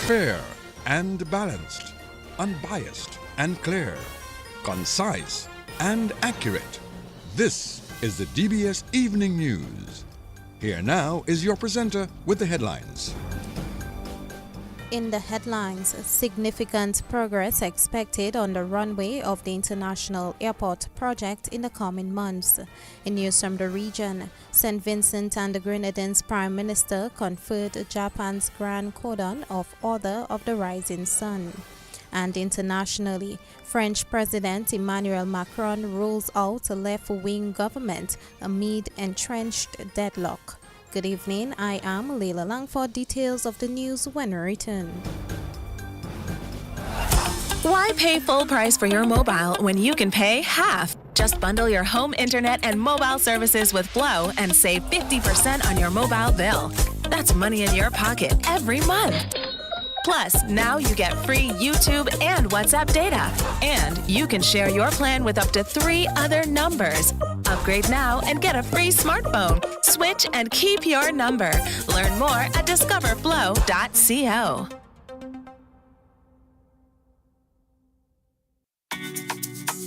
Fair and balanced, unbiased and clear, concise and accurate. This is the DBS Evening News. Here now is your presenter with the headlines. In the headlines, significant progress expected on the runway of the International Airport project in the coming months. In news from the region, St. Vincent and the Grenadines Prime Minister conferred Japan's Grand Cordon of Order of the Rising Sun. And internationally, French President Emmanuel Macron rules out a left-wing government amid entrenched deadlock. Good evening, I am Leila Lang for details of the news when we return. Why pay full price for your mobile when you can pay half? Just bundle your home internet and mobile services with Flow and save 50% on your mobile bill. That's money in your pocket every month. Plus, now you get free YouTube and WhatsApp data. And you can share your plan with up to 3 other numbers. Upgrade now and get a free smartphone. Switch and keep your number. Learn more at discoverflow.co.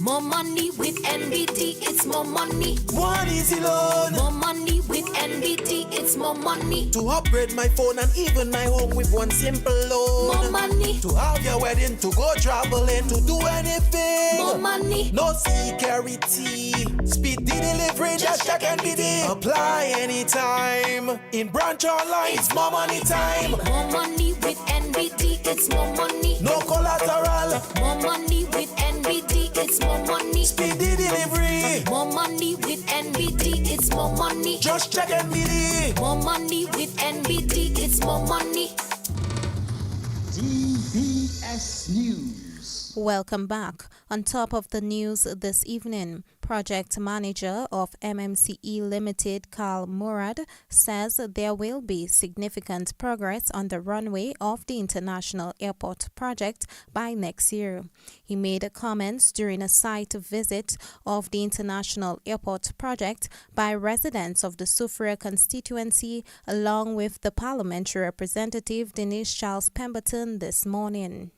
More money with NBT, it's more money. One easy loan. More money with NBT, it's more money. To upgrade my phone and even my home with one simple loan. More money. To have your wedding, to go traveling, to do anything. More money. No security. Speedy delivery, just check NBT. Apply anytime. In branch online, it's more money time. More money with NBT, it's more money. No collateral. More money with NBT, it's more money. Speedy delivery. More money with NBT, it's more money. Just check NBT. More money with NBT, it's more money. DBS News. Welcome back. On top of the news this evening, Project Manager of MMCE Limited, Carl Murad, says there will be significant progress on the runway of the International Airport project by next year. He made comments during a site visit of the International Airport project by residents of the Soufriere constituency, along with the parliamentary representative Denise Charles Pemberton this morning.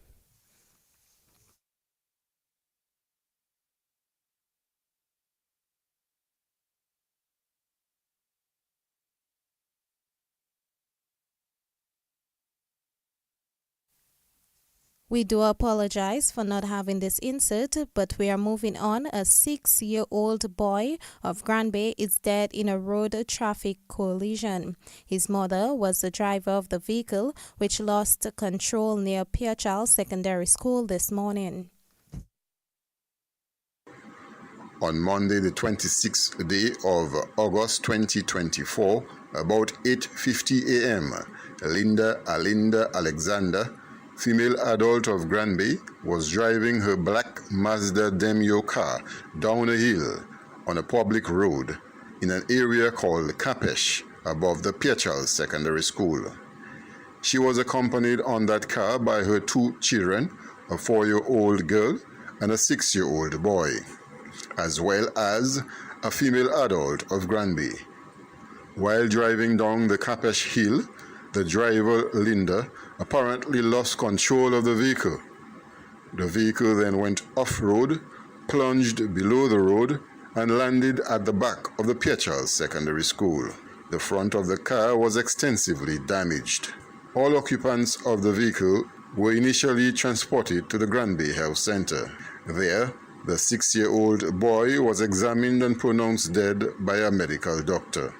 We do apologize for not having this insert, but we are moving on. A 6-year-old boy of Grand Bay is dead in a road traffic collision. His mother was the driver of the vehicle, which lost control near Pierre Charles Secondary School this morning. On Monday, the 26th day of August 2024, about 8:50 a.m., Alinda Alexander, female adult of Grand Bay, was driving her black Mazda Demio car down a hill on a public road in an area called Capesh above the Pierre Charles Secondary School. She was accompanied on that car by her 2 children, a 4-year-old girl and a 6-year-old boy, as well as a female adult of Grand Bay. While driving down the Capesh hill, the driver, Linda, apparently lost control of the vehicle. The vehicle then went off-road, plunged below the road, and landed at the back of the Pierre Charles Secondary School. The front of the car was extensively damaged. All occupants of the vehicle were initially transported to the Grand Bay Health Center. There, the 6-year-old boy was examined and pronounced dead by a medical doctor.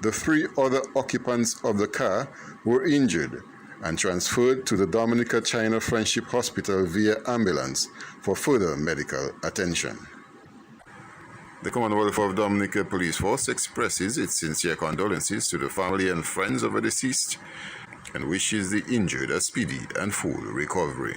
The 3 other occupants of the car were injured and transferred to the Dominica China Friendship Hospital via ambulance for further medical attention. The Commonwealth of Dominica Police Force expresses its sincere condolences to the family and friends of the deceased and wishes the injured a speedy and full recovery.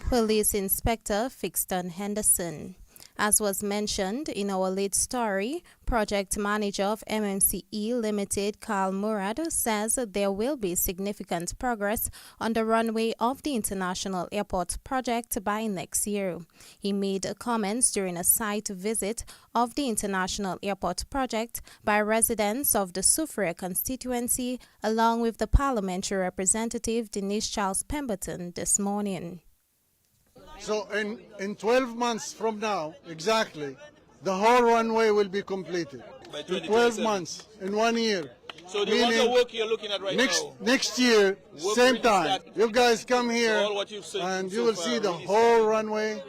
Police Inspector Fixton Henderson. As was mentioned in our lead story, project manager of MMCE Limited, Carl Murad, says there will be significant progress on the runway of the International Airport project by next year. He made comments during a site visit of the International Airport project by residents of the Soufriere constituency, along with the parliamentary representative Denise Charles Pemberton this morning. So in 12 months from now, exactly, the whole runway will be completed. In 12 months, in 1 year. So the amount of work you're looking at right now? Next year, same time. You guys come here and you will see the whole runway,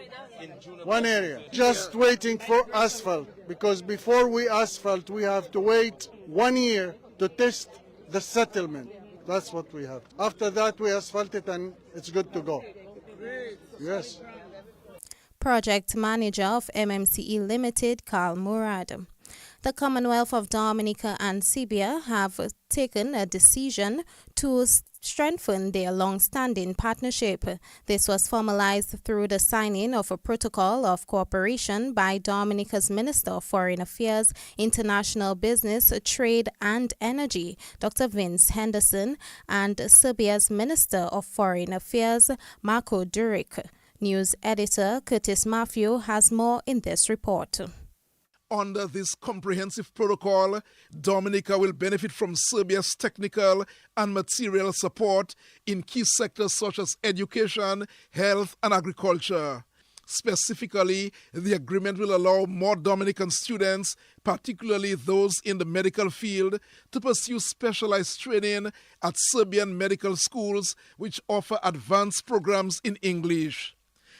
one area. Just waiting for asphalt, because before we asphalt, we have to wait 1 year to test the settlement. That's what we have. After that, we asphalt it and it's good to go. Yes. Project manager of MMCE Limited, Carl Murad. The Commonwealth of Dominica and Serbia have taken a decision to strengthen their long-standing partnership. This was formalized through the signing of a protocol of cooperation by Dominica's Minister of Foreign Affairs, International Business, Trade and Energy, Dr. Vince Henderson, and Serbia's Minister of Foreign Affairs, Marko Duric. News editor Curtis Matthew has more in this report. Under this comprehensive protocol, Dominica will benefit from Serbia's technical and material support in key sectors such as education, health, and agriculture. Specifically, the agreement will allow more Dominican students, particularly those in the medical field, to pursue specialized training at Serbian medical schools, which offer advanced programs in English.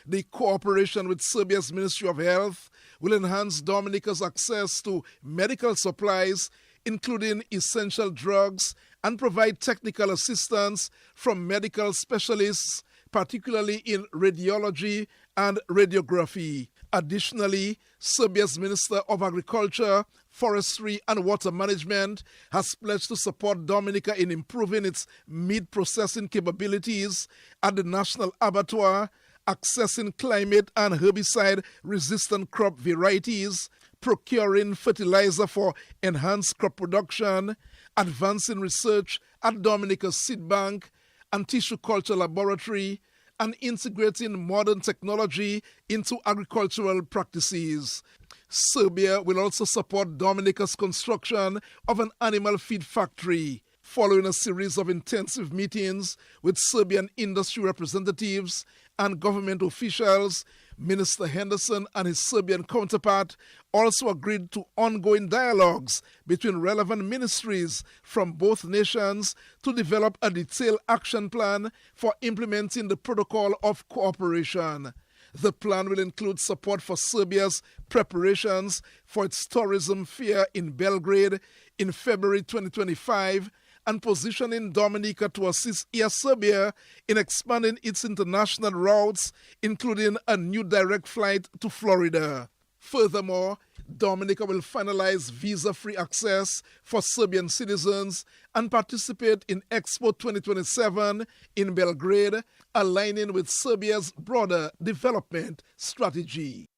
The cooperation with Serbia's Ministry of Health will enhance Dominica's access to medical supplies, including essential drugs, and provide technical assistance from medical specialists, particularly in radiology and radiography. Additionally, Serbia's Minister of Agriculture, Forestry and Water Management has pledged to support Dominica in improving its meat processing capabilities at the National Abattoir, accessing climate and herbicide-resistant crop varieties, procuring fertilizer for enhanced crop production, advancing research at Dominica's seed bank and tissue culture laboratory, and integrating modern technology into agricultural practices. Serbia will also support Dominica's construction of an animal feed factory. Following a series of intensive meetings with Serbian industry representatives and government officials, Minister Henderson and his Serbian counterpart also agreed to ongoing dialogues between relevant ministries from both nations to develop a detailed action plan for implementing the protocol of cooperation. The plan will include support for Serbia's preparations for its tourism fair in Belgrade in February 2025, and positioning Dominica to assist Air Serbia in expanding its international routes, including a new direct flight to Florida. Furthermore, Dominica will finalize visa-free access for Serbian citizens and participate in Expo 2027 in Belgrade, aligning with Serbia's broader development strategy.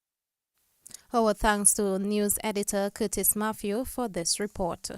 Our thanks to news editor Curtis Matthew for this report.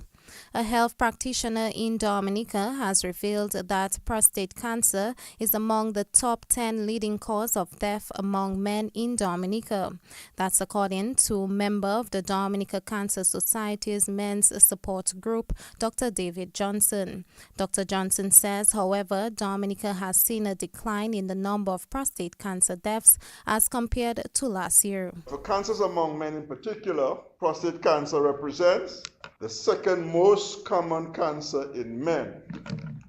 A health practitioner in Dominica has revealed that prostate cancer is among the top 10 leading cause of death among men in Dominica. That's according to a member of the Dominica Cancer Society's Men's Support Group, Dr. David Johnson. Dr. Johnson says, however, Dominica has seen a decline in the number of prostate cancer deaths as compared to last year. For cancers among men in particular, prostate cancer represents the second most common cancer in men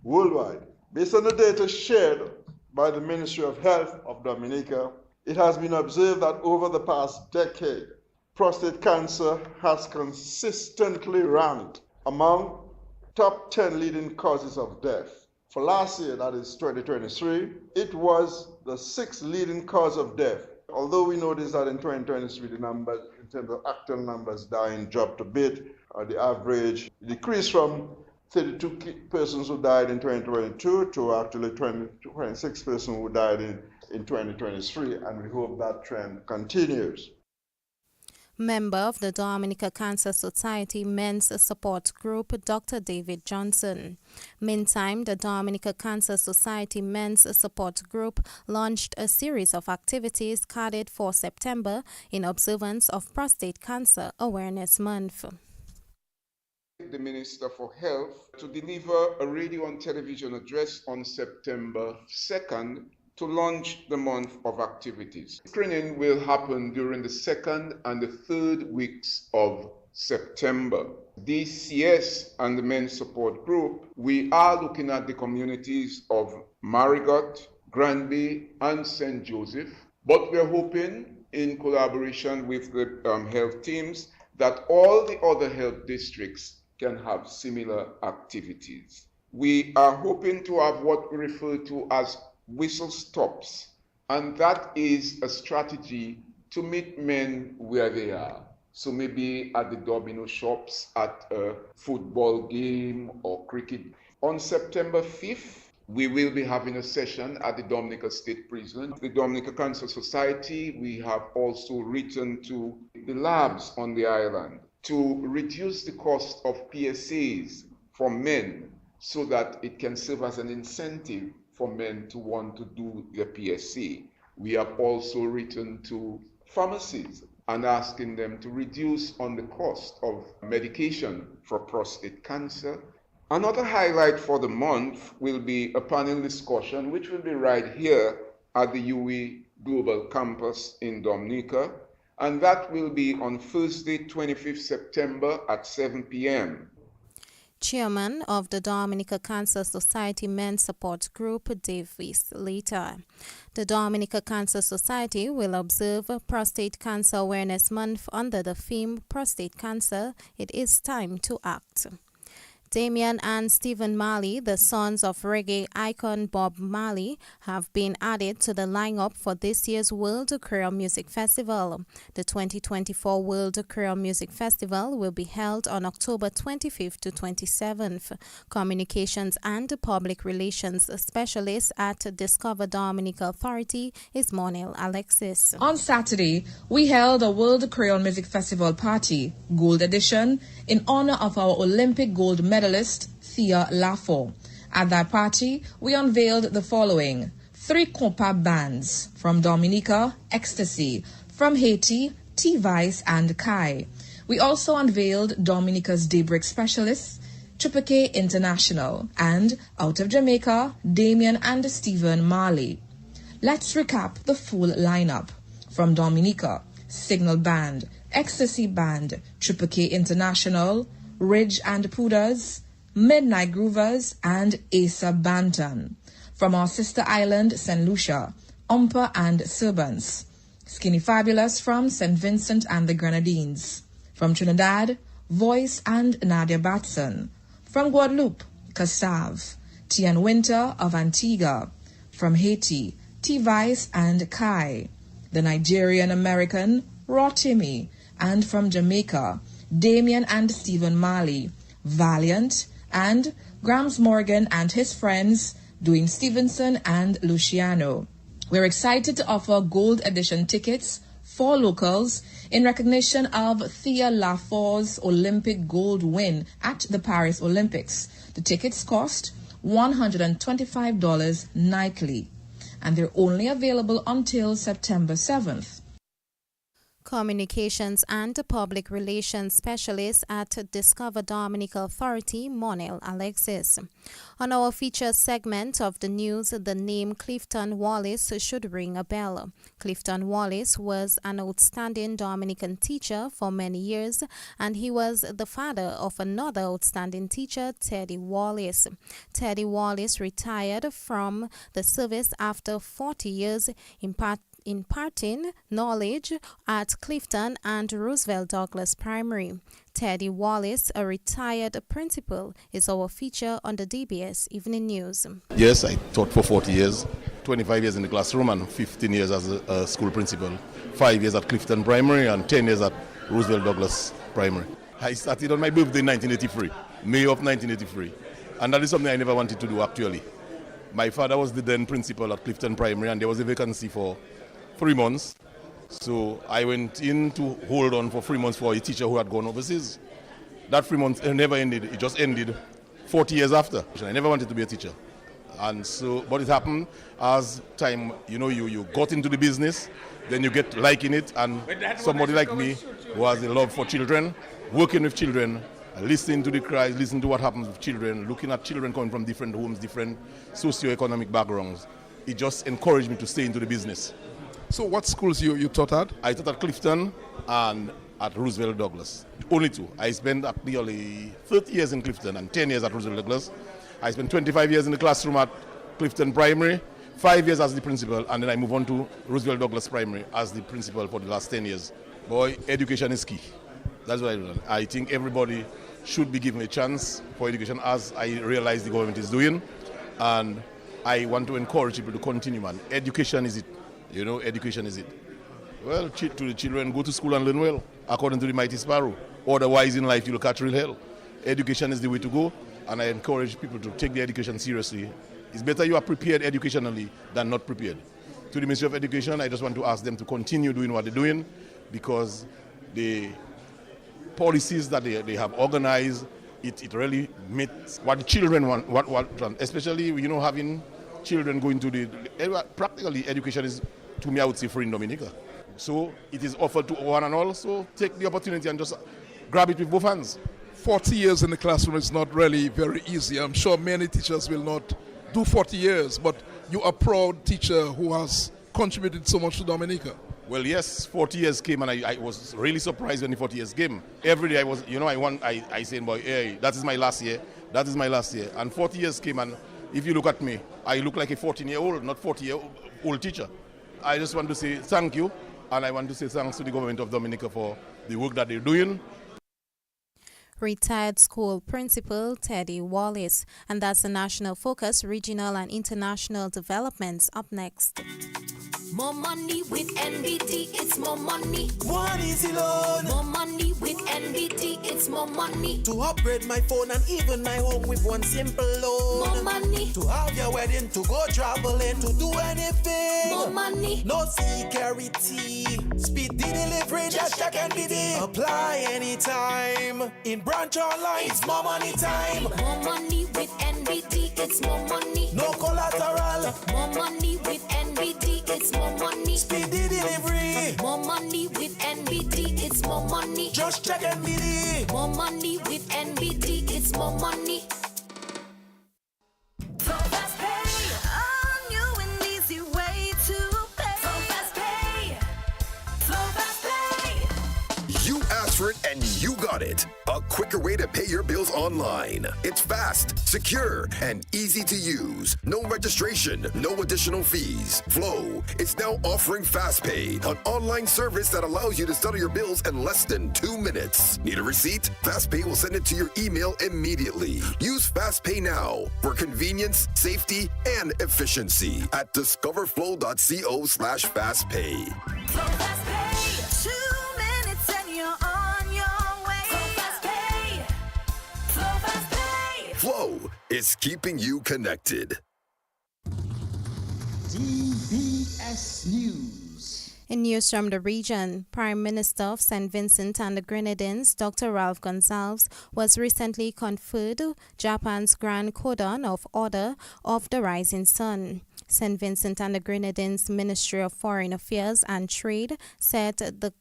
worldwide. Based on the data shared by the Ministry of Health of Dominica, it has been observed that over the past decade, prostate cancer has consistently ranked among top 10 leading causes of death. For last year, that is 2023, it was the 6th leading cause of death. Although we noticed that in 2023, the numbers, in terms of actual numbers dying, dropped a bit. The average decreased from 32 persons who died in 2022 to actually 26 persons who died in 2023, and we hope that trend continues. Member of the Dominica Cancer Society Men's Support Group, Dr. David Johnson. Meantime, the Dominica Cancer Society Men's Support Group launched a series of activities carded for September in observance of Prostate Cancer Awareness Month. The Minister for Health to deliver a radio and television address on September 2nd to launch the month of activities. Screening will happen during the 2nd and the 3rd weeks of September. DCS and the Men's Support Group, we are looking at the communities of Marigot, Granby, and St. Joseph, but we're hoping, in collaboration with the health teams, that all the other health districts can have similar activities. We are hoping to have what we refer to as whistle stops, and that is a strategy to meet men where they are. So maybe at the domino shops, at a football game or cricket. On September 5th, we will be having a session at the Dominica State Prison. The Dominica Cancer Society, we have also written to the labs on the island to reduce the cost of PSAs for men so that it can serve as an incentive for men to want to do their PSA. We have also written to pharmacies and asking them to reduce on the cost of medication for prostate cancer. Another highlight for the month will be a panel discussion, which will be right here at the UE Global Campus in Dominica, and that will be on Thursday, 25th September at 7 p.m. Chairman of the Dominica Cancer Society Men's Support Group, Davis later. The Dominica Cancer Society will observe Prostate Cancer Awareness Month under the theme Prostate Cancer, It is Time to Act. Damian and Stephen Marley, the sons of reggae icon Bob Marley, have been added to the lineup for this year's World Creole Music Festival. The 2024 World Creole Music Festival will be held on October 25th to 27th. Communications and Public Relations Specialist at Discover Dominica Authority is Monel Alexis. On Saturday, we held a World Creole Music Festival party, Gold Edition, in honor of our Olympic gold medalist Thea Lafont. At that party, we unveiled the following: 3 compa bands from Dominica, Ecstasy, from Haiti, T-Vice and Kai. We also unveiled Dominica's Daybreak Specialists, Triple K International, and out of Jamaica, Damian and Stephen Marley. Let's recap the full lineup. From Dominica, Signal Band, Ecstasy Band, Triple K International, Ridge and Pooders, Midnight Groovers, and Asa Banton. From our sister island, St. Lucia, Umpa and Servants. Skinny Fabulous from St. Vincent and the Grenadines. From Trinidad, Voice and Nadia Batson. From Guadeloupe, Cassav, Tian Winter of Antigua. From Haiti, T-Vice and Kai. The Nigerian-American, Raw Timmy. And from Jamaica, Damian and Stephen Marley, Valiant, and Grams Morgan and his friends, Dwayne Stevenson and Luciano. We're excited to offer Gold Edition tickets for locals in recognition of Thea Lafont's Olympic gold win at the Paris Olympics. The tickets cost $125 nightly, and they're only available until September 7th. Communications and Public Relations Specialist at Discover Dominica Authority, Monel Alexis. On our feature segment of the news, the name Clifton Wallace should ring a bell. Clifton Wallace was an outstanding Dominican teacher for many years, and he was the father of another outstanding teacher, Teddy Wallace. Teddy Wallace retired from the service after 40 years imparting knowledge at Clifton and Roosevelt Douglas Primary. Teddy Wallace, a retired principal, is our feature on the DBS Evening News. Yes, I taught for 40 years, 25 years in the classroom and 15 years as a school principal, 5 years at Clifton Primary and 10 years at Roosevelt Douglas Primary. I started on my birthday in 1983, May of 1983, and that is something I never wanted to do actually. My father was the then principal at Clifton Primary and there was a vacancy for 3 months, So I went in to hold on for 3 months for a teacher who had gone overseas. That 3 months never ended. It just ended 40 years after. I never wanted to be a teacher. And so, but it happened as time, you got into the business, then you get liking it, and somebody like me who has a love for children, working with children, listening to the cries, listening to what happens with children, looking at children coming from different homes, different socio-economic backgrounds, it just encouraged me to stay into the business. So what schools you taught at? I taught at Clifton and at Roosevelt Douglas. Only two. I spent nearly 30 years in Clifton and 10 years at Roosevelt Douglas. I spent 25 years in the classroom at Clifton Primary, 5 years as the principal, and then I moved on to Roosevelt Douglas Primary as the principal for the last 10 years. Boy, education is key. That's what I do. I think everybody should be given a chance for education, as I realize the government is doing. And I want to encourage people to continue, man. Education is it. Education is it. Well, to the children, go to school and learn well, according to the mighty sparrow. Otherwise, in life, you'll catch real hell. Education is the way to go, and I encourage people to take their education seriously. It's better you are prepared educationally than not prepared. To the Ministry of Education, I just want to ask them to continue doing what they're doing, because the policies that they have organized, it really meets what the children want, especially, having children going to practically education is, to me, I would say, free in Dominica. So it is offered to one and all, so take the opportunity and just grab it with both hands. 40 years in the classroom is not really very easy. I'm sure many teachers will not do 40 years, but you are a proud teacher who has contributed so much to Dominica. Well, yes, 40 years came, and I was really surprised when the 40 years came. Every day I was, I said, boy, hey, that is my last year, that is my last year. And 40 years came, and if you look at me, I look like a 14-year-old, not 40-year-old teacher. I just want to say thank you, and I want to say thanks to the government of Dominica for the work that they're doing. Retired school principal Teddy Wallace. And that's the National Focus, Regional and International Developments. Up next. More money with NBT, it's more money. One easy loan. More money with NBT, it's more money. To upgrade my phone and even my home with one simple loan. More money. To have your wedding, to go traveling, to do anything. More money. No security. Speedy delivery, just check NBT. Apply anytime. In branch online, it's more money time. More money with NBT, it's more money. No collateral. More money with NBT, it's more money. Speedy delivery. More money with NBT, it's more money. Just check NBT. More money with NBT, it's more money. So fast pay, a new and easy way to pay. So fast pay, so fast pay. You asked for it and you got it. A quicker way to pay your bills online. It's fast, secure, and easy to use. No registration, no additional fees. Flow is now offering FastPay, an online service that allows you to settle your bills in less than 2 minutes. Need a receipt? FastPay will send it to your email immediately. Use FastPay now for convenience, safety, and efficiency at discoverflow.co/fastpay. So fast pay, 2 minutes and you're on your way. So fast pay, so fast pay. Flow is keeping you connected. DBS News. In news from the region, Prime Minister of St. Vincent and the Grenadines, Dr. Ralph Gonsalves, was recently conferred Japan's Grand Cordon of Order of the Rising Sun. St. Vincent and the Grenadines Ministry of Foreign Affairs and Trade said the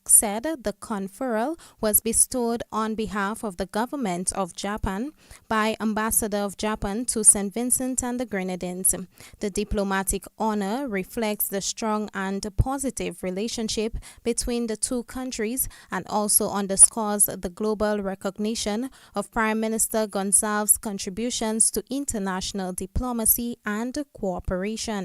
conferral was bestowed on behalf of the government of Japan by Ambassador of Japan to St. Vincent and the Grenadines. The diplomatic honor reflects the strong and positive relationship between the two countries and also underscores the global recognition of Prime Minister Gonsalves' contributions to international diplomacy and cooperation.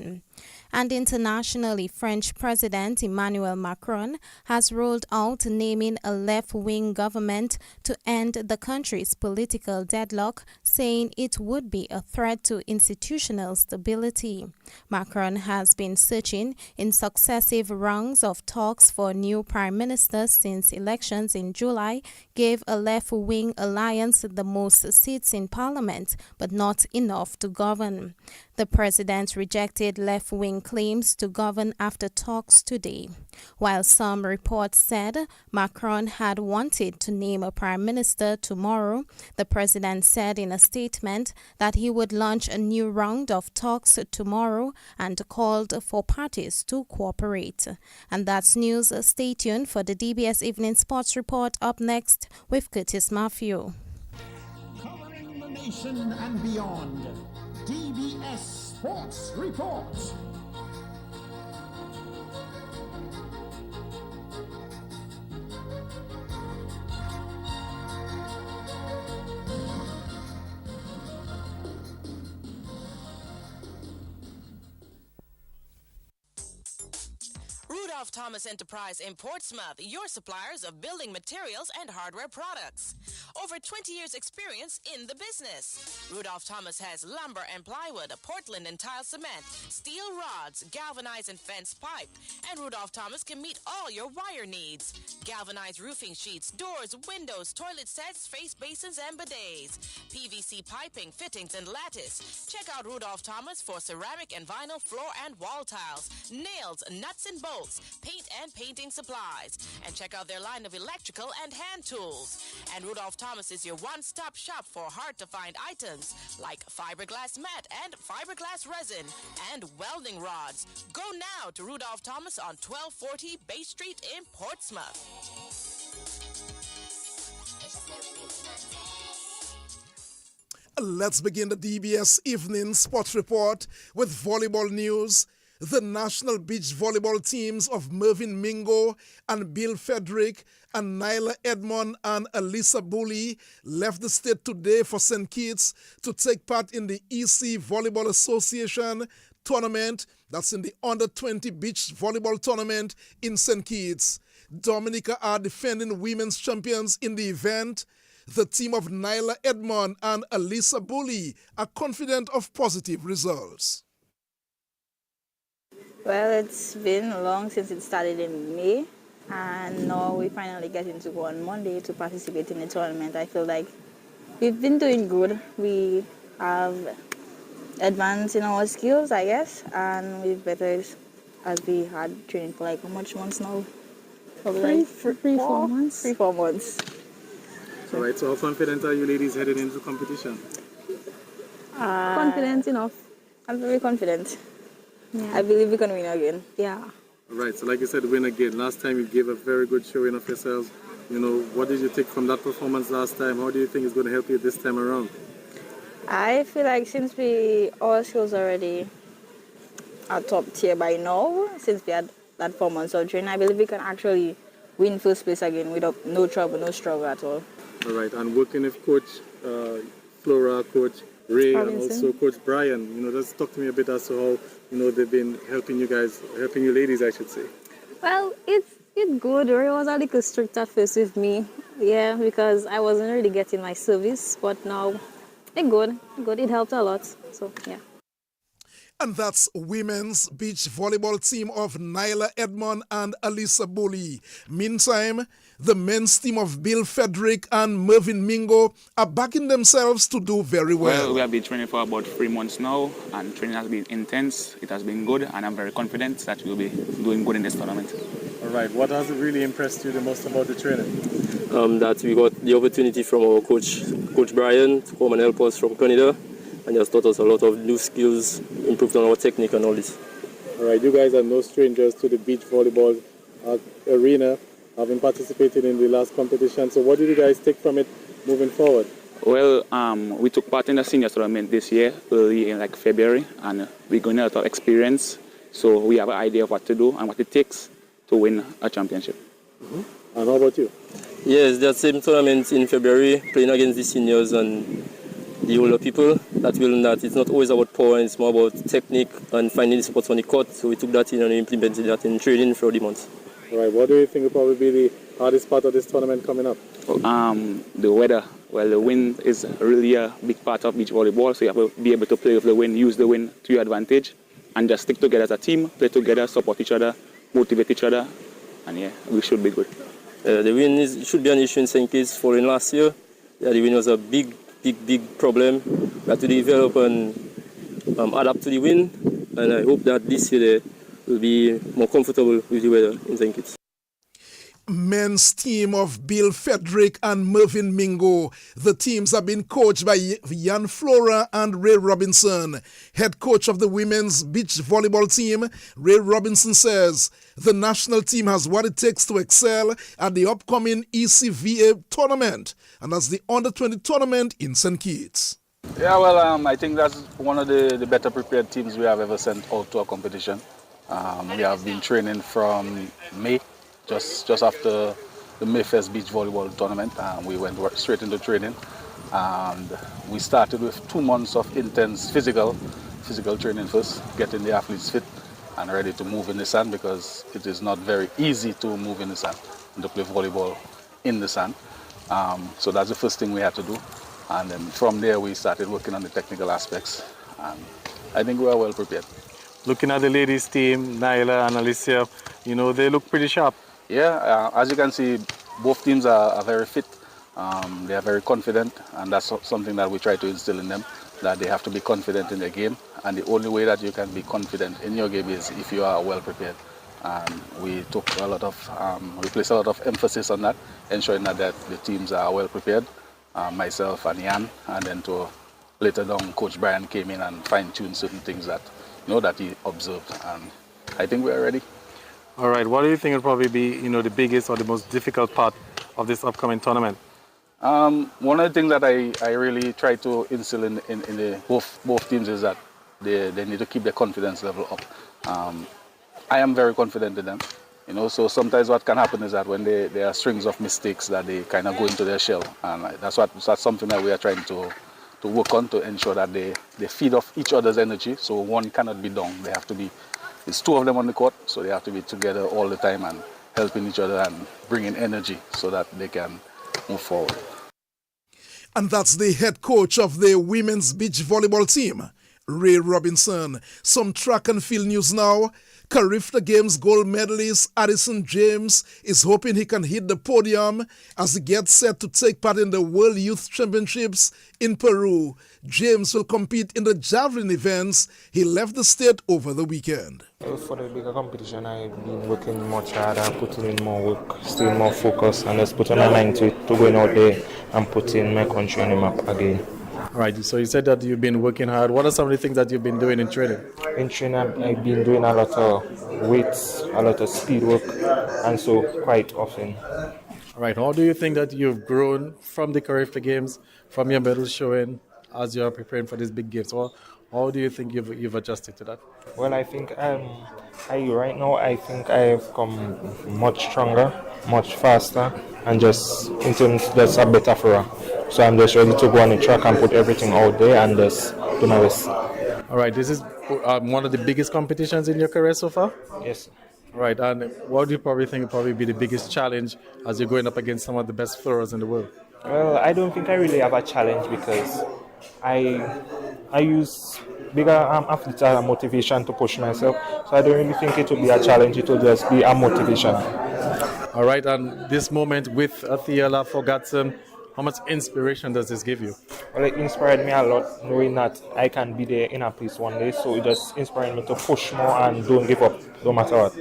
And internationally, French President Emmanuel Macron has rolled out naming a left-wing government to end the country's political deadlock, saying it would be a threat to institutional stability. Macron has been searching in successive rounds of talks for a new prime minister since elections in July gave a left-wing alliance the most seats in parliament, but not enough to govern. The president rejected left left wing claims to govern after talks today. While some reports said Macron had wanted to name a prime minister tomorrow, the president said in a statement that he would launch a new round of talks tomorrow and called for parties to cooperate. And that's news. Stay tuned for the DBS Evening Sports Report up next with Curtis Matthew. Covering the nation and beyond. DBS Sports Report. Rudolph Thomas Enterprise in Portsmouth, your suppliers of building materials and hardware products. Over 20 years experience in the business. Rudolph Thomas has lumber and plywood, Portland and tile cement, steel rods, galvanized and fence pipe. And Rudolph Thomas can meet all your wire needs. Galvanized roofing sheets, doors, windows, toilet sets, face basins and bidets. PVC piping, fittings and lattice. Check out Rudolph Thomas for ceramic and vinyl floor and wall tiles, nails, nuts and bolts, paint and painting supplies. And check out their line of electrical and hand tools. And Rudolph Thomas is your one-stop shop for hard-to-find items like fiberglass mat and fiberglass resin and welding rods. Go now to Rudolph Thomas on 1240 Bay Street in Portsmouth. Let's begin the DBS Evening Sports Report with volleyball news. The national beach volleyball teams of Mervyn Mingo and Bill Frederick and Nyla Edmond and Elisa Bully left the state today for St. Kitts to take part in the EC Volleyball Association tournament. That's in the Under-20 Beach Volleyball Tournament in St. Kitts. Dominica are defending women's champions in the event. The team of Nyla Edmond and Elisa Bully are confident of positive results. Well, it's been long since it started in May, and now we finally getting to go on Monday to participate in the tournament. I feel like we've been doing good. We have advanced in our skills, I guess, and we've bettered as we had training for like how much months now? Probably 4 months. 3-4 months. All right, so how confident are you ladies heading into competition? Confident enough. I'm very confident. Yeah. I believe we can win again. Yeah. All right, so like you said, win again. Last time you gave a very good showing of yourselves. You know, what did you take from that performance last time? How do you think it's going to help you this time around? I feel like since our skills already are top tier by now, since we had that 4 months of training, I believe we can actually win first place again without no trouble, no struggle at all. All right, and working with Coach Flora, Coach Ray, Robinson. and also Coach Brian, you know, just talk to me a bit as to how, you know, they've been helping you guys, helping you ladies, I should say. Well, it's good. Ray was a little strict at first with me, yeah, because I wasn't really getting my service, but now it's good. It helped a lot, so yeah. And that's women's beach volleyball team of Nyla Edmond and Elisa Bully. Meantime, the men's team of Bill Frederick and Mervyn Mingo are backing themselves to do very well. Well, we have been training for about 3 months now, and training has been intense. It has been good, and I'm very confident that we'll be doing good in this tournament. All right, what has really impressed you the most about the training? That we got the opportunity from our coach Brian, to come and help us from Canada. And just taught us a lot of new skills, improved on our technique and all this. All right, you guys are no strangers to the beach volleyball arena, having participated in the last competition. So what did you guys take from it moving forward? Well, we took part in the senior tournament this year, early in like February, and we gained a lot of experience. So we have an idea of what to do and what it takes to win a championship. Mm-hmm. And how about you? Yes, that same tournament in February, playing against the seniors and the older people that will learn that it's not always about power, it's more about technique and finding the spots on the court. So we took that in and implemented that in training for the months. All right, what do you think will probably be the hardest part of this tournament coming up? The weather. Well, the wind is really a big part of beach volleyball, so you have to be able to play with the wind, use the wind to your advantage, and just stick together as a team, play together, support each other, motivate each other, and yeah, we should be good. The wind should be an issue in St. Kitts following last year. Yeah, the wind was a big problem. We had to develop and adapt to the wind. and I hope that this year they will be more comfortable with the weather in St. Kitts. Men's team of Bill Frederick and Mervyn Mingo. The teams have been coached by Jan Flora and Ray Robinson. Head coach of the women's beach volleyball team, Ray Robinson, says the national team has what it takes to excel at the upcoming ECVA tournament, and that's the under-20 tournament in St. Kitts. Yeah, well, I think that's one of the better prepared teams we have ever sent out to a competition. We have been training from May, just after the Mayfest Beach Volleyball Tournament. We went straight into training, and we started with 2 months of intense physical training first, getting the athletes fit and ready to move in the sand, because it is not very easy to move in the sand and to play volleyball in the sand. So that's the first thing we had to do. And then from there, we started working on the technical aspects. And I think we are well prepared. Looking at the ladies' team, Nyla and Alicia, they look pretty sharp. Yeah, as you can see, both teams are very fit. They are very confident, and that's something that we try to instill in them, that they have to be confident in their game. And the only way that you can be confident in your game is if you are well prepared. And we placed a lot of emphasis on that, ensuring that the teams are well prepared. Myself and Jan, and then later down, Coach Brian came in and fine-tuned certain things that he observed, and I think we are ready. All right, what do you think will probably be, the biggest or the most difficult part of this upcoming tournament? One of the things that I really try to instill in both teams is that they need to keep their confidence level up. I am very confident in them. So sometimes what can happen is that when there are strings of mistakes, that they kind of go into their shell, and that's something that we are trying to work on, to ensure that they feed off each other's energy. So one cannot be down. It's 2 of them on the court, so they have to be together all the time and helping each other and bringing energy so that they can move forward. And that's the head coach of the women's beach volleyball team, Ray Robinson. Some track and field news now. Carifta Games gold medalist Addison James is hoping he can hit the podium as he gets set to take part in the World Youth Championships in Peru. James will compete in the javelin events. He left the state over the weekend. For the bigger competition, I've been working much harder, putting in more work, staying more focused, and just putting my mind to going out there and putting my country on the map again. All right, so you said that you've been working hard. What are some of the things that you've been doing in training? In training, I've been doing a lot of weights, a lot of speed work, and so quite often. All right, how do you think that you've grown from the Carifta Games, from your medals showing, as you're preparing for these big games? How do you think you've adjusted to that? Well, I think right now I've come much stronger, much faster, and just in terms that's a better for her. So I'm just ready to go on the track and put everything out there and just do my best. All right, this is one of the biggest competitions in your career so far? Yes. All right, and what do you probably think will probably be the biggest challenge as you're going up against some of the best throwers in the world? Well, I don't think I really have a challenge because I use bigger athletes as a motivation to push myself. So I don't really think it will be a challenge, it will just be a motivation. All right, and this moment with Thea Lafo-Gatson, how much inspiration does this give you? Well, it inspired me a lot, knowing that I can be there in a place one day. So it just inspired me to push more and don't give up, no matter what.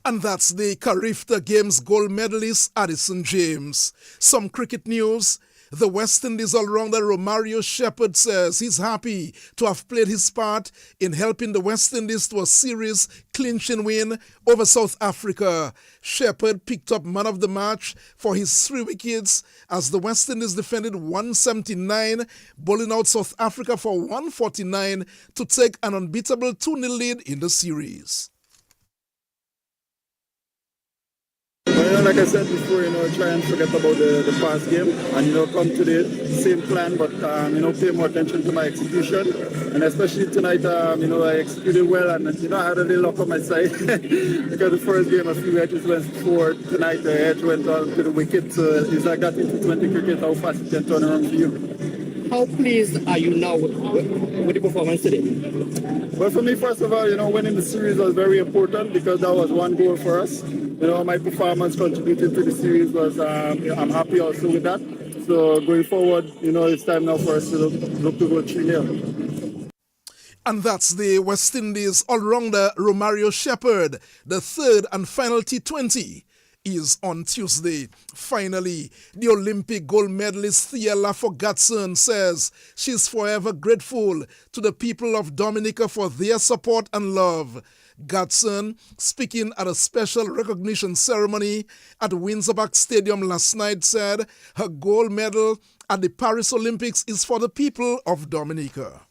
And that's the Carifta Games gold medalist Addison James. Some cricket news. The West Indies all-rounder Romario Shepherd says he's happy to have played his part in helping the West Indies to a series clinching win over South Africa. Shepherd picked up man of the match for his 3 wickets as the West Indies defended 179, bowling out South Africa for 149 to take an unbeatable 2-0 lead in the series. Well, like I said before, try and forget about the past game and, come to the same plan, but, pay more attention to my execution. And especially tonight, I executed well and, I had a little luck on my side because the first game, a few edges went forward. Tonight, the edge went on to the wicket. So it's like that into 20 cricket, how fast it can turn around for you. How pleased are you now with the performance today? Well, for me, first of all, winning the series was very important because that was one goal for us. My performance contributing to the series was, I'm happy also with that. So going forward, it's time now for us to look to go 3-0. And that's the West Indies all-rounder Romario Shepherd. The third and final T20 is on Tuesday. Finally, the Olympic gold medalist Thea Lafo-Gatson says she's forever grateful to the people of Dominica for their support and love. Gatson, speaking at a special recognition ceremony at Windsor Park Stadium last night, said her gold medal at the Paris Olympics is for the people of Dominica.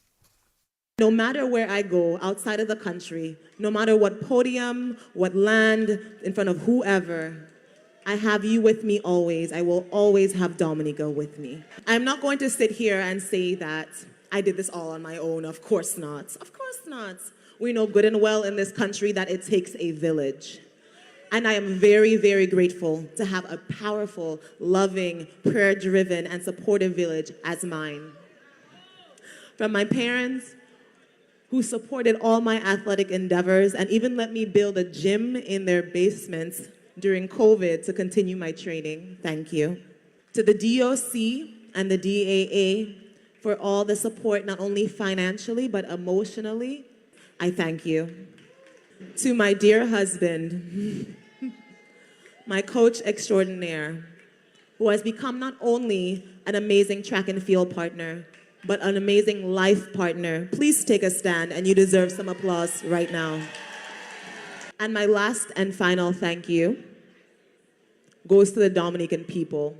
No matter where I go outside of the country, no matter what podium, what land, in front of whoever, I have you with me always. I will always have Dominica with me. I'm not going to sit here and say that I did this all on my own. Of course not. Of course not. We know good and well in this country that it takes a village. And I am very, very grateful to have a powerful, loving, prayer-driven, and supportive village as mine. From my parents, who supported all my athletic endeavors and even let me build a gym in their basements during COVID to continue my training. Thank you. To the DOC and the DAA for all the support, not only financially, but emotionally, I thank you. To my dear husband, my coach extraordinaire, who has become not only an amazing track and field partner, but an amazing life partner. Please take a stand, and you deserve some applause right now. And my last and final thank you goes to the Dominican people.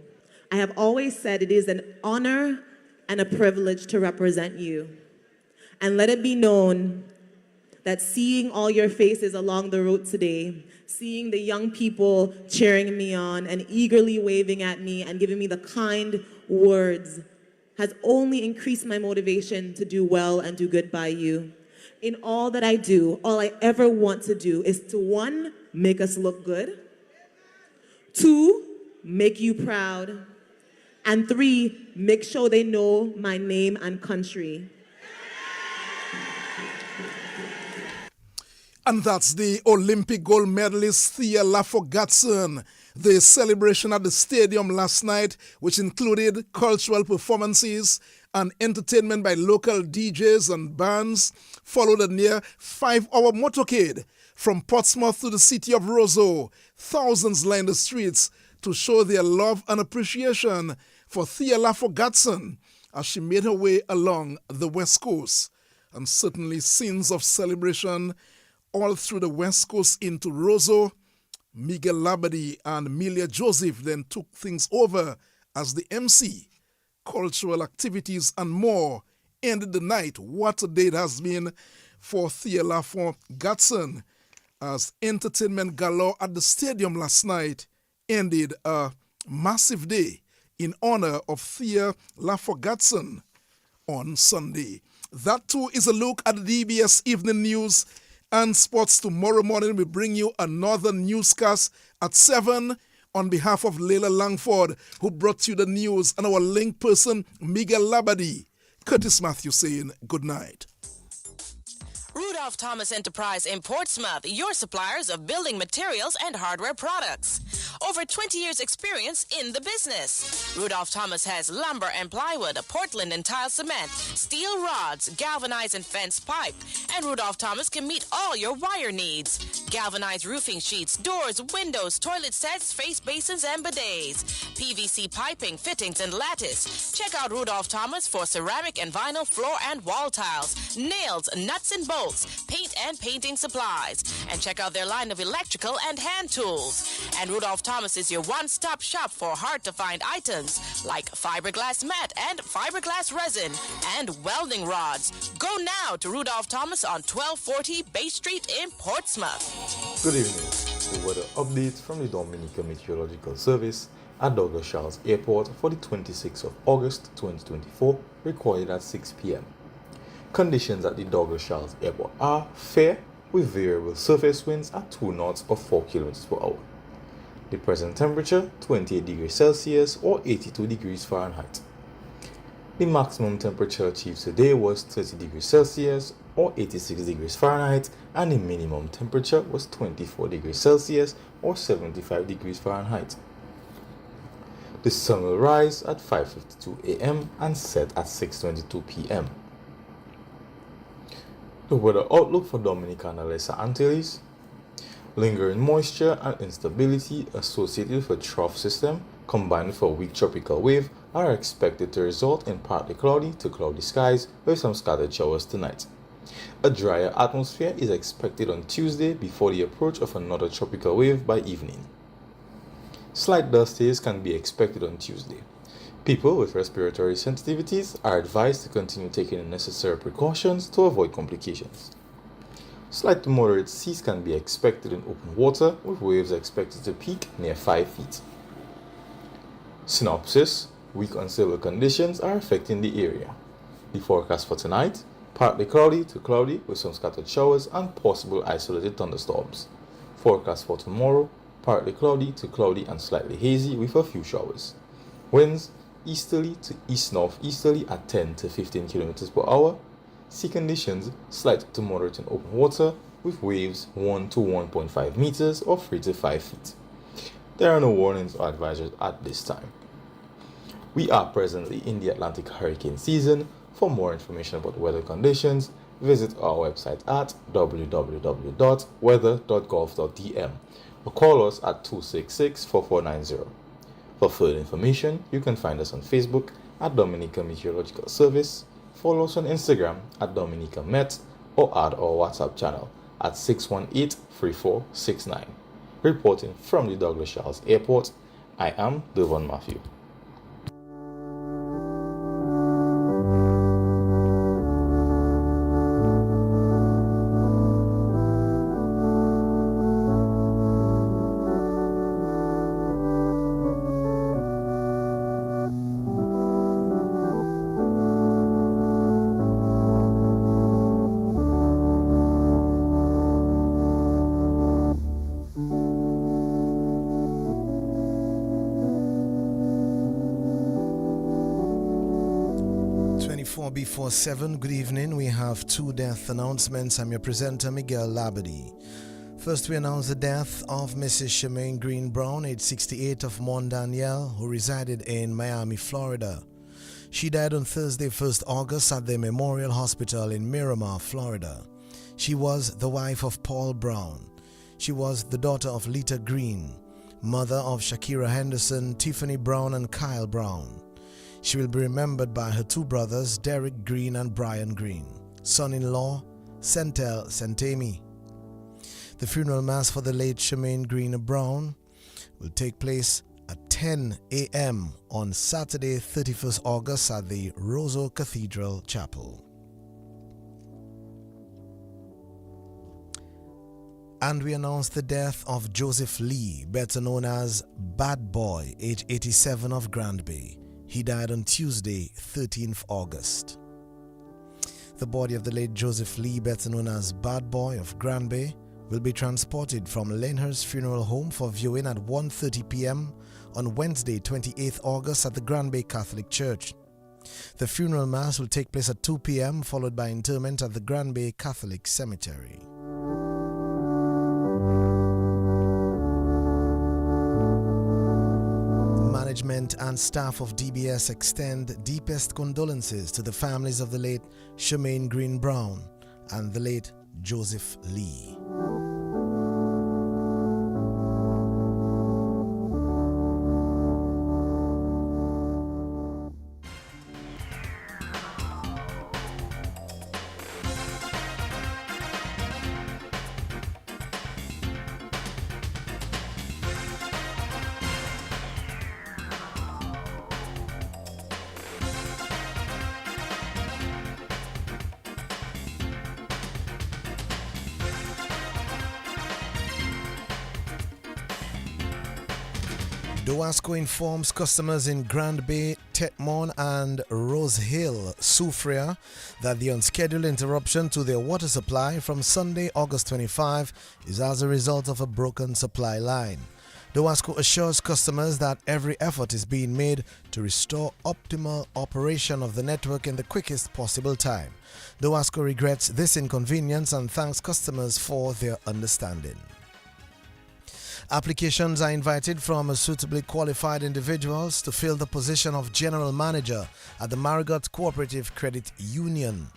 I have always said it is an honor and a privilege to represent you. And let it be known that seeing all your faces along the road today, seeing the young people cheering me on and eagerly waving at me and giving me the kind words has only increased my motivation to do well and do good by you. In all that I do, all I ever want to do is to, 1, make us look good, 2, make you proud, and 3, make sure they know my name and country. And that's the Olympic gold medalist Thea Lafo-Gatson. The celebration at the stadium last night, which included cultural performances and entertainment by local DJs and bands, followed a near 5-hour motorcade from Portsmouth to the city of Roseau. Thousands lined the streets to show their love and appreciation for Thea Lafo-Gatson as she made her way along the West Coast. And certainly scenes of celebration all through the West Coast into Roseau. Miguel Labadie and Amelia Joseph then took things over as the MC. Cultural activities and more ended the night. What a day it has been for Thea Lafo-Gatson, as entertainment galore at the stadium last night ended a massive day in honor of Thea Lafo-Gatson on Sunday. That too is a look at the DBS Evening News and Sports. Tomorrow morning we bring you another newscast at 7 on behalf of Leila Langford, who brought you the news, and our link person Miguel Labadie. Curtis Matthew saying good night. Rudolph Thomas Enterprise in Portsmouth, your suppliers of building materials and hardware products. Over 20 years experience in the business. Rudolph Thomas has lumber and plywood, Portland and tile cement, steel rods, galvanized and fence pipe. And Rudolph Thomas can meet all your wire needs. Galvanized roofing sheets, doors, windows, toilet sets, face basins and bidets. PVC piping, fittings and lattice. Check out Rudolph Thomas for ceramic and vinyl floor and wall tiles, nails, nuts and bolts, paint and painting supplies. And check out their line of electrical and hand tools. And Rudolph Thomas is your one-stop shop for hard-to-find items like fiberglass mat and fiberglass resin and welding rods. Go now to Rudolph Thomas on 1240 Bay Street in Portsmouth. Good evening. The weather update from the Dominica Meteorological Service at Douglas Charles Airport for the 26th of August 2024, recorded at 6 p.m. Conditions at the Douglas Charles Airport are fair with variable surface winds at 2 knots or 4 km per hour. The present temperature 28 degrees Celsius or 82 degrees Fahrenheit. The maximum temperature achieved today was 30 degrees Celsius or 86 degrees Fahrenheit, and the minimum temperature was 24 degrees Celsius or 75 degrees Fahrenheit. The sun will rise at 5:52 a.m. and set at 6:22 p.m. The weather outlook for Dominica and the Lesser Antilles. Lingering moisture and instability associated with a trough system combined with a weak tropical wave are expected to result in partly cloudy to cloudy skies with some scattered showers tonight. A drier atmosphere is expected on Tuesday before the approach of another tropical wave by evening. Slight dust haze can be expected on Tuesday. People with respiratory sensitivities are advised to continue taking the necessary precautions to avoid complications. Slight to moderate seas can be expected in open water, with waves expected to peak near 5 feet. Synopsis: weak unstable conditions are affecting the area. The forecast for tonight: partly cloudy to cloudy with some scattered showers and possible isolated thunderstorms. Forecast for tomorrow: partly cloudy to cloudy and slightly hazy with a few showers. Winds easterly to east-northeasterly at 10 to 15 km per hour. Sea conditions: slight to moderate in open water with waves 1 to 1.5 meters or 3 to 5 feet. There are no warnings or advisories at this time. We are presently in the Atlantic hurricane season. For more information about weather conditions, visit our website at www.weather.gov.dm or call us at 266-4490. For further information, you can find us on Facebook at Dominica Meteorological Service, follow us on Instagram at Dominica Met, or add our WhatsApp channel at 618-3469. Reporting from the Douglas Charles Airport, I am Devon Matthew. Before 7, good evening. We have two death announcements. I'm your presenter, Miguel Labadie. First, we announce the death of Mrs. Shemaine Green Brown, age 68, of Mont Daniel, who resided in Miami, Florida. She died on Thursday, 1st August, at the Memorial Hospital in Miramar, Florida. She was the wife of Paul Brown. She was the daughter of Lita Green, mother of Shakira Henderson, Tiffany Brown, and Kyle Brown. She will be remembered by her two brothers, Derek Green and Brian Green, son-in-law, Sentel Sentemi. The funeral mass for the late Shemaine Green Brown will take place at 10 a.m. on Saturday, 31st August at the Roseau Cathedral Chapel. And we announce the death of Joseph Lee, better known as Bad Boy, age 87, of Grand Bay. He died on Tuesday, 13th August. The body of the late Joseph Lee, better known as Bad Boy of Grand Bay, will be transported from Lyndhurst Funeral Home for viewing at 1:30 p.m. on Wednesday, 28th August at the Grand Bay Catholic Church. The funeral mass will take place at 2 p.m. followed by interment at the Grand Bay Catholic Cemetery. Management and staff of DBS extend deepest condolences to the families of the late Shemaine Green Brown and the late Joseph Lee. Dowasco informs customers in Grand Bay, Tetmon and Rose Hill, Soufriere, that the unscheduled interruption to their water supply from Sunday, August 25 is as a result of a broken supply line. Dowasco assures customers that every effort is being made to restore optimal operation of the network in the quickest possible time. Dowasco regrets this inconvenience and thanks customers for their understanding. Applications are invited from suitably qualified individuals to fill the position of General Manager at the Marigot Cooperative Credit Union.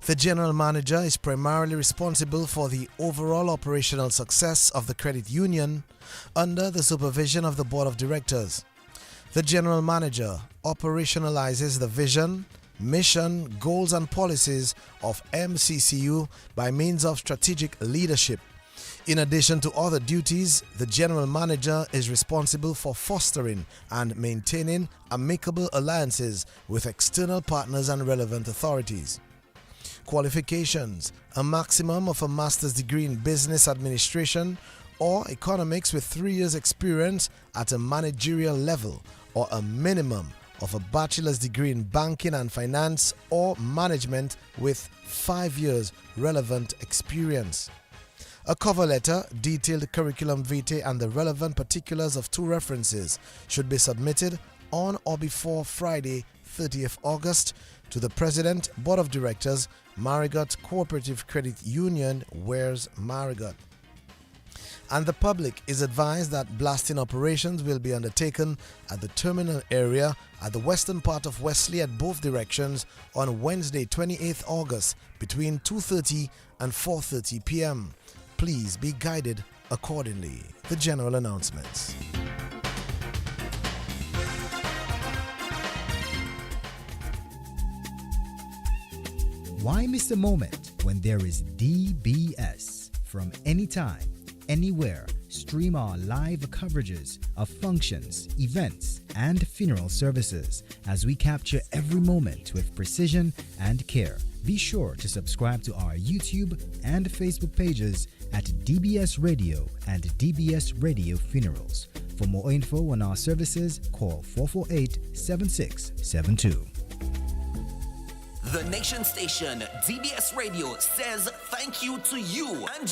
The general manager is primarily responsible for the overall operational success of the credit union under the supervision of the board of directors. The general manager operationalizes the vision, mission, goals and policies of MCCU by means of strategic leadership. In addition to other duties, the general manager is responsible for fostering and maintaining amicable alliances with external partners and relevant authorities. Qualifications: a maximum of a master's degree in business administration or economics with 3 years experience at a managerial level, or a minimum of a bachelor's degree in banking and finance or management with 5 years relevant experience. A cover letter, detailed curriculum vitae and the relevant particulars of 2 references should be submitted on or before Friday, 30th August to the President, Board of Directors, Marigot Cooperative Credit Union, Wares Marigot. And the public is advised that blasting operations will be undertaken at the terminal area at the western part of Wesley at both directions on Wednesday, 28th August between 2:30 and 4:30 p.m. Please be guided accordingly. The general announcements. Why miss a moment when there is DBS? From anytime, anywhere, stream our live coverages of functions, events, and funeral services as we capture every moment with precision and care. Be sure to subscribe to our YouTube and Facebook pages at DBS Radio and DBS Radio Funerals. For more info on our services, call 448-7672. The Nation Station, DBS Radio, says thank you to you and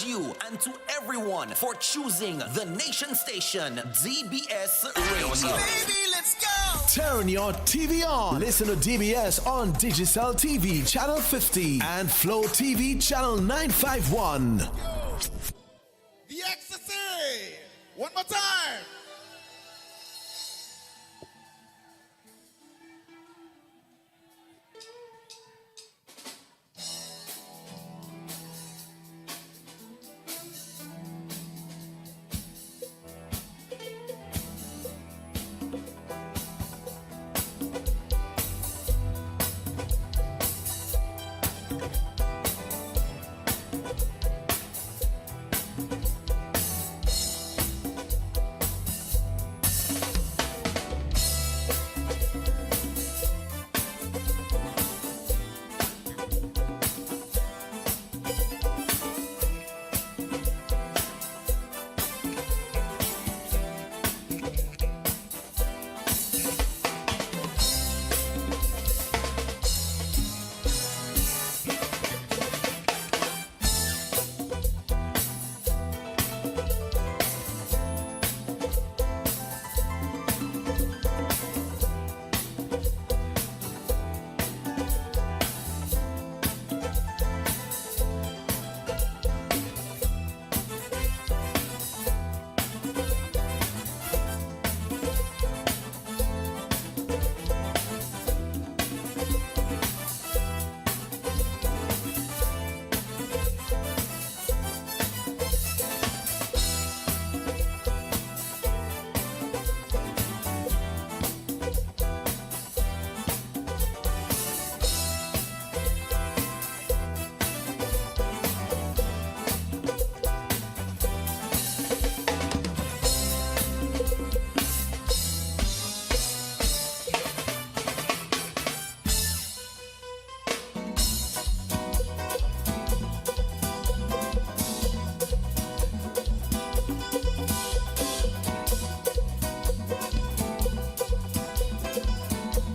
to everyone for choosing the Nation Station, DBS Radio. Baby, let's go! Turn your TV on. Listen to DBS on Digital TV Channel 50 and Flow TV Channel 951. The ecstasy! One more time!